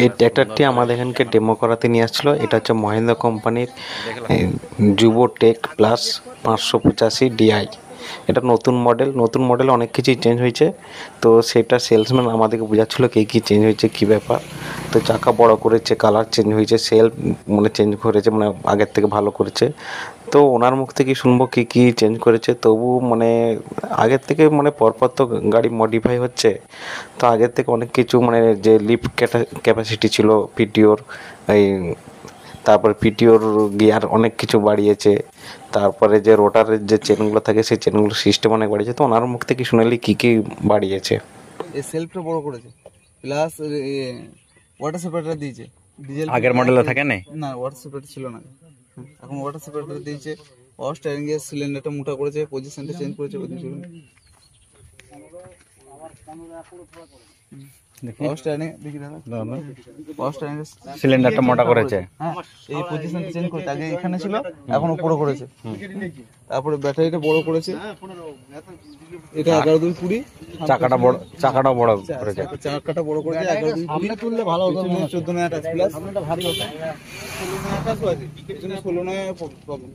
এই ট্র্যাক্টরটি আমাদের এখানকে ডেমো করাতে নিয়ে আসছিল। এটা হচ্ছে মহিন্দ্রা কোম্পানির যুব টেক প্লাস 585 ডিআই। এটা নতুন মডেল অনেক কিছুই চেঞ্জ হয়েছে। তো সেটা সেলসম্যান আমাদেরকে বোঝাচ্ছিল কী চেঞ্জ হয়েছে, কী ব্যাপার। তো চাকা বড় করেছে, কালার চেঞ্জ হয়েছে, সেল চেঞ্জ করেছে, আগের থেকে ভালো করেছে। তো ওনার মুখ থেকে শুনবো কী চেঞ্জ করেছে। তবু আগের থেকে পরপর তো গাড়ি মডিফাই হচ্ছে। তো আগের থেকে অনেক কিছু যে লিফট ক্যাপাসিটি ছিল পিটিওর, এই তারপরে পিটিওর গিয়ার অনেক কিছু বাড়িয়েছে। তারপরে যে রোটারের যে চেনগুলো থাকে সেই চেনগুলোর সিস্টেম অনেক বাড়িয়েছে। তো ওনার মুখ থেকে শুনালি কী বাড়িয়েছে। এই সেলফটা বড় করেছে, প্লাস ওয়াটার সেপারেটর দিয়েছে। ডিজেল আগের মডেলে থাকে না, ওয়াটার সেপারেটর ছিল না, এখন ওয়াটার সেপারেটর দিয়েছে। পাওয়ার স্টিয়ারিং এর সিলিন্ডারটা মোটা করেছে, পজিশনটা চেঞ্জ করেছে। সিলিন্ডারটা মোটা করেছে, এই পজিশনটা চেঞ্জ করেছে। আগে এখানে ছিল, এখন উপরে করেছে। তারপরে ব্যাটারিটা বড় করেছে, এটা 11-2-20। চাকাটা বড় করেছে, চাকাটা বড় করেছে। 11-2-20 তুললে ভালো হতো। 14 টাচ প্লাস ভারী হতো, 16 নয় পাবো।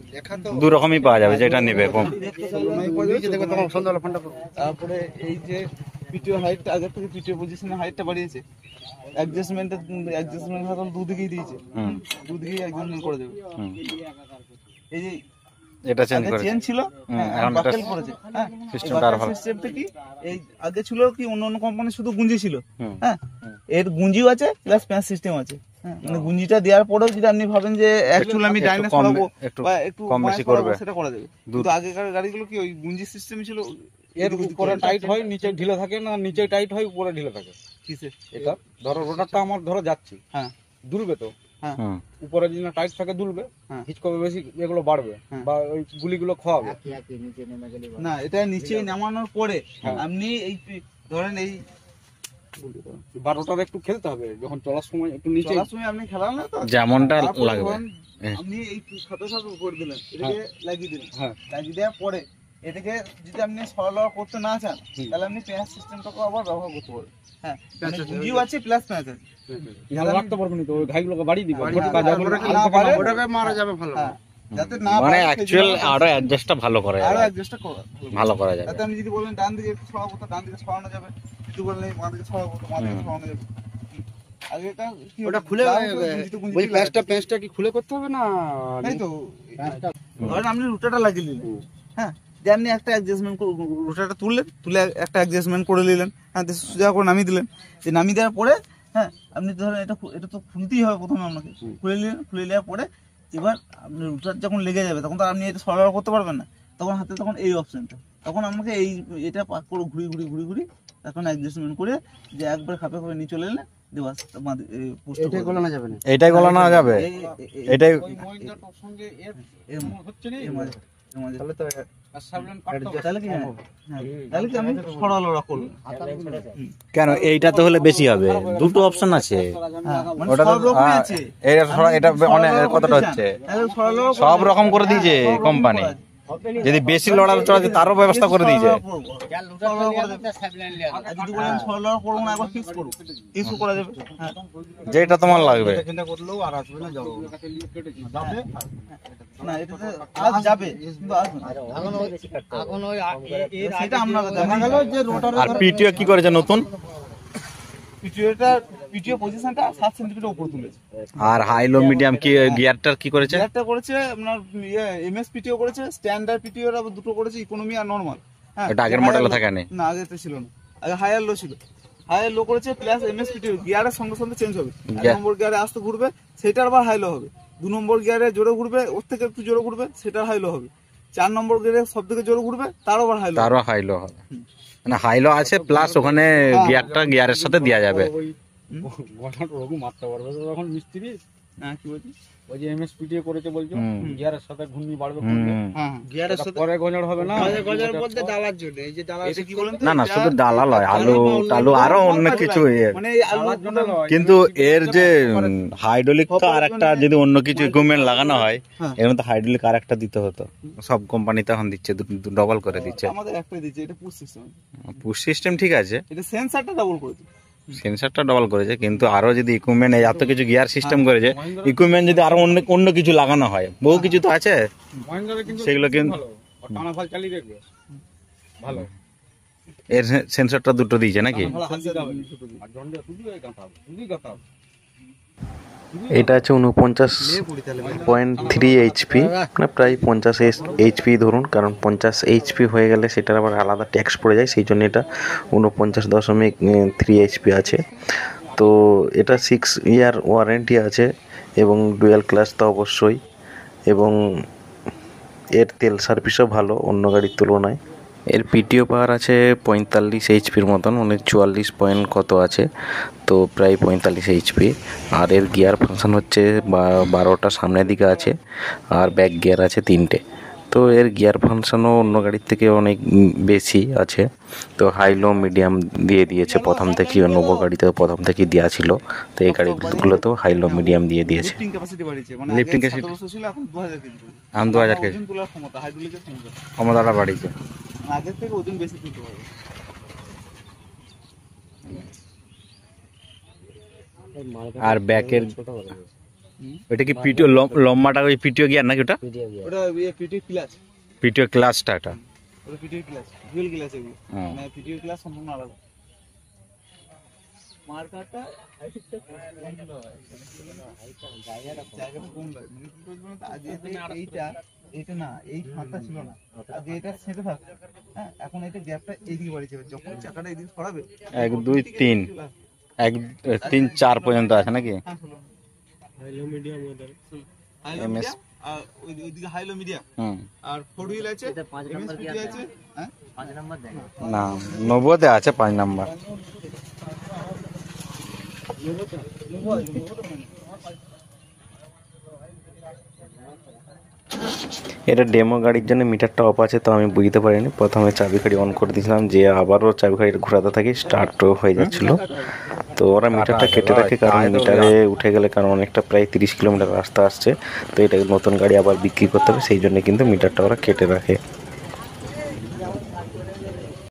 দু রকমই পাওয়া যাবে, যেটা নেবে কম। তারপরে এই যে পিটিও হাইটটা আগের থেকে পিটিও পজিশনের হাইটটা বাড়িয়েছে। অ্যাডজাস্টমেন্ট এখন দুদিকেই দিয়েছে, দুদিকেই অ্যাডজাস্টমেন্ট করে দেবে। এই যে এটা চেঞ্জ ছিল, এখন বাকেল করেছে। হ্যাঁ, সিস্টেমটা কি, এই আগে ছিল কি অন্য কোম্পানি শুধু গুঞ্জি ছিল। হ্যাঁ, এর গুঞ্জিও আছে প্লাস প্যাঁচ সিস্টেম আছে। গুঞ্জিটা দেওয়ার পরেও যদি আপনি ভাবেন যে অ্যাকচুয়ালি আমি ডাইনে সরাবো বা একটু কম বেশি করবে, সেটা করা যাবে। কিন্তু আগেকার গাড়িগুলো কি ওই গুঞ্জি সিস্টেম ছিল, এর উপরে টাইট হয়, নিচে ঢিলে থাকে না, নিচে টাইট হয়, উপরে ঢিলে থাকে। কিসে এটা ধরো রোটারটা আমার ধরো যাচ্ছি, হ্যাঁ দুলবে তো। হ্যাঁ, উপরে যদি না টাইট থাকে দুলবে, হিচকবে বেশি, এগুলো বাড়বে বা ওই গুলিগুলো খাওয়াবে না। এটা নিচে নামানোর পরে আপনি এই ধরেন এই বারোটার একটু খেলতে হবে, যখন চলার সময় একটু নিচে সময় আপনি খেলান না তো, যেমনটা লাগবে। আপনি এই সাথে উপর দিলেন, এটাকে লাগিয়ে দিলেন। লাগিয়ে দেওয়ার পরে এটাকে যদি আপনি সরলভাবে করতে না চান, তাহলে আপনি প্যাঁচ সিস্টেমটাকে আবার ব্যবহার করতে পারবেন। হ্যাঁ, গুঞ্জিও আছে প্লাস প্যাঁচ আছে। রাখতে পারবেন তো, ওই ঘাইগুলোকে বাড়িয়ে দিবে, ওটাকে মারা যাবে ভালো, যাতে না অ্যাকচুয়াল আরো অ্যাডজাস্টটা ভালো করা যাবে, ভালো করা যাবে। তাতে আমি যদি বলেন ডান দিকে একটু সরাবো, তো ডান দিকে সরানো যাবে। যদি বলেন এই বাঁ দিকে সরাবো, তো বাঁ দিকে সরানো যাবে। আগেটা কি ওটা খুলে ওই প্যাঁচটা কি খুলে করতে হবে না? এই তো ধরেন আপনি রুটারটা লাগিয়ে নিলেন, হ্যাঁ, যে আপনি একটা অ্যাডজাস্টমেন্ট রুটারটা তুলে একটা অ্যাডজাস্টমেন্ট করে নিলেন। হ্যাঁ, সোজা করে নামিয়ে দিলেন। যে নামিয়ে দেওয়ার পরে হ্যাঁ, আপনি ধরেন এটা তো খুলতেই হবে প্রথমে আপনাকে। খুলে নিলেন, খুলে নেওয়ার পরে এবার আপনি রুটার যখন লেগে যাবে, তখন তো আপনি এটা সরবরাহ করতে পারবেন না। তখন হাতে তখন এই অপশনটা, তখন আমাকে এটা পাক করে ঘুরি তখন অ্যাডজাস্টমেন্ট করে যে একবার খাপে করে নিয়ে চলে এলেন। এটাই গলানো যাবে না, এটাই গলানো যাবে, এটাই কেন এইটা তো হলে বেশি হবে। দুটো অপশন আছে, এটা অনেক কতটা হচ্ছে, সব রকম করে দিয়েছে কোম্পানি। যদি বেশি লড়ার চড়া তারও ব্যবস্থা করে দিয়েছে। যেটা তোমার লাগবে আর পিটিও কি করেছে নতুন, আর হাই লো মিডিয়াম কি গিয়ারটার কি করেছে? গিয়ারটা করেছে আপনার এমএস পিটিও করেছে, স্ট্যান্ডার্ড পিটিও আবার দুটো করেছে, ইকোনমি আর নরমাল। হ্যাঁ, এটা আগের মডেলে থাকে না, আগেতে ছিল না, আগে হাই আর লো ছিল। হাই লো করেছে প্লাস এমএস পিটিও, গিয়ারের সঙ্গে সঙ্গে চেঞ্জ হবে। 1 নম্বর গিয়ারে আস্তে ঘুরবে, সেটার আবার হাই লো হবে। 2 নম্বর গিয়ারে জোরে ঘুরবে, ওর থেকে একটু জোরে ঘুরবে, সেটার হাই লো হবে। 4 নম্বর গিয়ারে সব থেকে জোরে ঘুরবে, তারও আবার হাই লো হবে। মানে হাইলো আছে প্লাস ওখানে গিয়ারটা গিয়ারের সাথে দেওয়া যাবে। মারতে পারবে তখন মিস্ত্রি। হ্যাঁ, কি বলছি, ওই যে এমএসপিটিএ করেছে বলছো, গিয়ারের সাথে ঘূর্ণি বাড়বে, গিয়ারের সাথে পরে গজড় হবে না, গজড় বলতে ডালার জন্য। এই যে ডালা, এটা কি বলেন তো, না শুধু ডালা লয়, আলু টালু আরো অনেক কিছু, মানে আলুর জন্য। কিন্তু এর যে হাইড্রোলিক তো আরেকটা যদি অন্য কিছু ইকুইপমেন্ট লাগানো হয়, এর মধ্যে হাইড্রোলিক আরেকটা দিতে হতো। সব কোম্পানিতে এখন দিচ্ছে, ডবল করে দিচ্ছে। আমাদের একটাই দিচ্ছে, এটা পুশ সিস্টেম। পুশ সিস্টেম ঠিক আছে, এটা সেন্সরটা ডাবল করে দিচ্ছে। সেন্সারটা ডবল করেছে, কিন্তু আরো যদি ইকুইপমেন্ট এত কিছু গিয়ার সিস্টেম করেছে, ইকুইপমেন্ট যদি আরো অন্য অন্য কিছু লাগানো হয়, বহু কিছু তো আছে মহেন্দ্রের কিন্তু সেগুলো কিন্তু ভালো আর টানা ফাল চালিয়ে দেখবে ভালো। এর সেন্সরটা দুটো দিয়েছে নাকি? ভালো হাত দিতে হবে আর জন্ডে শুধু এই গাঁথা শুধুই গাঁথা। এটা আছে 49.3 এইচপি, মানে প্রায় 50 এইচপি ধরুন, কারণ 50 এইচপি হয়ে গেলে সেটার আবার আলাদা ট্যাক্স পড়ে যায়, সেই জন্য এটা 49.3 এইচপি আছে। তো এটা 6 ইয়ার ওয়ারেন্টি আছে এবং ডুয়াল ক্লাচ তো অবশ্যই, এবং এর তেল সার্ভিসও ভালো অন্য গাড়ির তুলনায়। এর পিটিও পাওয়ার আছে 45 এইচপির মতন, মানে 44 পয়েন্ট কত আছে, তো প্রায় 45 এইচপি। আর এর গিয়ার ফাংশন হচ্ছে 12টা সামনের দিকে আছে, আর ব্যাক গিয়ার আছে 3টে। তো এর গিয়ার ফাংশনও অন্য গাড়ির থেকে অনেক বেশি আছে। তো হাই লো মিডিয়াম দিয়ে দিয়েছে প্রথম থেকেই, নবো গাড়িতে প্রথম থেকেই দেওয়া ছিল, তো এই গাড়িগুলোতেও হাই লো মিডিয়াম দিয়ে দিয়েছে। লিফটিং ক্যাপাসিটি বাড়িয়েছে, মানে Lifting আগে capacity 1700 ছিল, এখন 2000 কেজি। এখন 2000 কেজি। ওজন তোলার ক্ষমতা, হাইড্রোলিকের ক্ষমতা ক্ষমতাটা বাড়িয়েছে। আগের থেকে ওজন বেশি তুলতে পারবে। আর ব্যাকের ওইটা কি পিটিও লম্বাটা ওই পিটিও গিয়ার নাকি ওটা? ওটা পিটি ক্লাচ, পিটিও ক্লাসটা এটা। ওটা পিটি ক্লাচ, ডুয়াল ক্লাচ এগুলো, হ্যাঁ। মানে পিটি ক্লাচ সম্পূর্ণ আলাদা। মার্কারটা হাইটটা জায়গাটা কম লাগে, মানে কি করবে না, আগে এইটা এটা না, এই ফাঁকটা ছিল না, আগে এটা ছেঁটে থাকতো, হ্যাঁ, এখন এটা গ্যাপটা এইদিকে বাড়িয়ে যাবে, যখন চাকাটা এইদিকে সরাবে 1 2 3 1 3 4 পর্যন্ত আছে নাকি? হাইলো মিডিয়াম MS আর ওইদিকে হাইলো মিডিয়াম, হুম, আর ফোর হুইল আছে, 5 নাম্বার কি আছে, হ্যাঁ 5 নাম্বার দেয় না 90 আছে 5 নাম্বার। এটা ডেমো গাড়ির জন্য মিটারটা অফ আছে, তো আমি বুঝতে পারিনি। প্রথমে চাবি গাড়ি অন করে দিয়েছিলাম, যে আবারও চাবি গাড়ি ঘোরাতে থাকি, স্টার্টও হয়ে যাচ্ছিলো। তো ওরা মিটারটা কেটে রাখে, কারণ মিটারে উঠে গেলে, কারণ অনেকটা প্রায় 30 কিলোমিটার রাস্তা আসছে, তো এটা নতুন গাড়ি আবার বিক্রি করতে হবে, সেই জন্য কিন্তু মিটারটা ওরা কেটে রাখে।